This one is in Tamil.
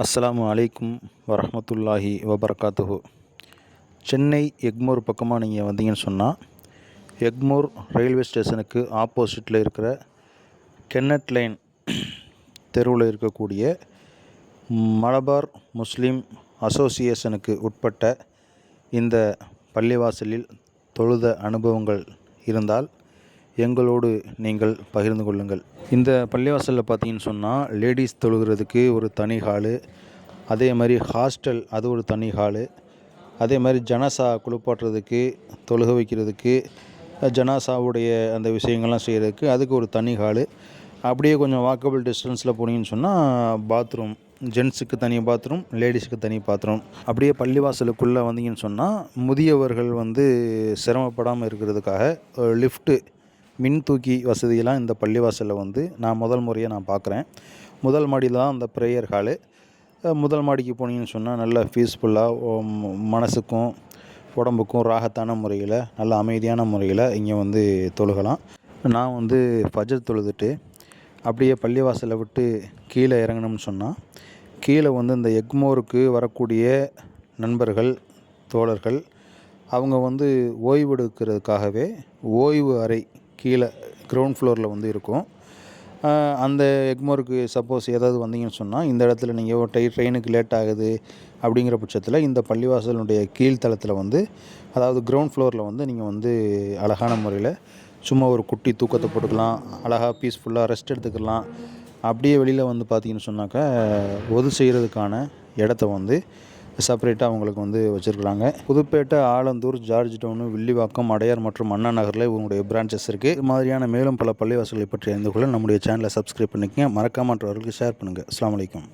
அஸ்ஸலாமு அலைக்கும் வரஹ்மத்துல்லாஹி வபரகாத்துஹு. சென்னை எக்மோர் பக்கமாக நீங்கள் வந்தீங்கன்னு சொன்னால், எக்மோர் ரயில்வே ஸ்டேஷனுக்கு ஆப்போசிட்டில் இருக்கிற கென்னட் லைன் தெருவில் இருக்கக்கூடிய மலபார் முஸ்லீம் அசோசியேஷனுக்கு உட்பட்ட இந்த பள்ளிவாசலில் தொழுத அனுபவங்கள் இருந்தால் எங்களோடு நீங்கள் பகிர்ந்து கொள்ளுங்கள். இந்த பள்ளிவாசலில் பார்த்தீங்கன்னு சொன்னால், லேடிஸ் தொழுகிறதுக்கு ஒரு தனி ஹாலு, அதே மாதிரி ஹாஸ்டல் அது ஒரு தனி ஹாலு, அதே மாதிரி ஜனாசா குளிப்பாட்டுறதுக்கு, தொழுக வைக்கிறதுக்கு, ஜனாசாவுடைய அந்த விஷயங்கள்லாம் செய்கிறதுக்கு அதுக்கு ஒரு தனி ஹாலு. அப்படியே கொஞ்சம் வாக்கபிள் டிஸ்டன்ஸில் போனீங்கன்னு சொன்னால் பாத்ரூம், ஜென்ஸுக்கு தனி பாத்ரூம், லேடிஸுக்கு தனி பாத்ரூம். அப்படியே பள்ளிவாசலுக்குள்ளே வந்தீங்கன்னு சொன்னால், முதியவர்கள் சிரமப்படாமல் இருக்கிறதுக்காக லிஃப்ட்டு, மின் தூக்கி வசதியெல்லாம் இந்த பள்ளிவாசலில் நான் முதல் முறையாக பார்க்குறேன். முதல் மாடியில் தான் அந்த ப்ரேயர் ஹாலு. முதல் மாடிக்கு போனீங்கன்னு சொன்னால் நல்லா பீஸ்ஃபுல்லாக மனசுக்கும் உடம்புக்கும் ராகத்தான முறையில், நல்ல அமைதியான முறையில் இங்கே தொழுகலாம். நான் ஃபஜர் தொழுதுட்டு அப்படியே பள்ளிவாசலை விட்டு கீழே இறங்கணும்னு சொன்னால், கீழே இந்த எக்மோருக்கு வரக்கூடிய நண்பர்கள், தோழர்கள் அவங்க ஓய்வெடுக்கிறதுக்காகவே ஓய்வு அறை கீழே கிரவுண்ட் ஃப்ளோரில் இருக்கும். அந்த எக்மோருக்கு சப்போஸ் ஏதாவது வந்தீங்கன்னு சொன்னால், இந்த இடத்துல நீங்கள் ட்ரெயினுக்கு லேட் ஆகுது அப்படிங்கிற பட்சத்தில் இந்த பள்ளிவாசலுடைய கீழ்த்தளத்தில் அதாவது கிரவுண்ட் ஃப்ளோரில் நீங்கள் அழகான முறையில் சும்மா ஒரு குட்டி தூக்கத்தை போட்டுக்கலாம், அழகாக பீஸ்ஃபுல்லாக ரெஸ்ட் எடுத்துக்கலாம். அப்படியே வெளியில் பார்த்தீங்கன்னு சொன்னாக்கா ஒது செய்கிறதுக்கான இடத்த செப்பரேட்டாக அவங்களுக்கு வச்சுருக்குறாங்க. புதுப்பேட்டை, ஆலந்தூர், ஜார்ஜ் டவுனு, வில்லிவாக்கம், அடையார் மற்றும் அண்ணா நகரில் இவங்களுடைய பிரான்ச்சஸ் இருக்குது. இது மாதிரியான மேலும் பல பள்ளிவாசல்களை பற்றி அறிந்து கொள்ள நம்முடைய சேனலை சப்ஸ்கிரைப் பண்ணிக்கங்க. மறக்காம மற்றவர்களுக்கு ஷேர் பண்ணுங்கள். அஸ்ஸலாமு அலைக்கும்.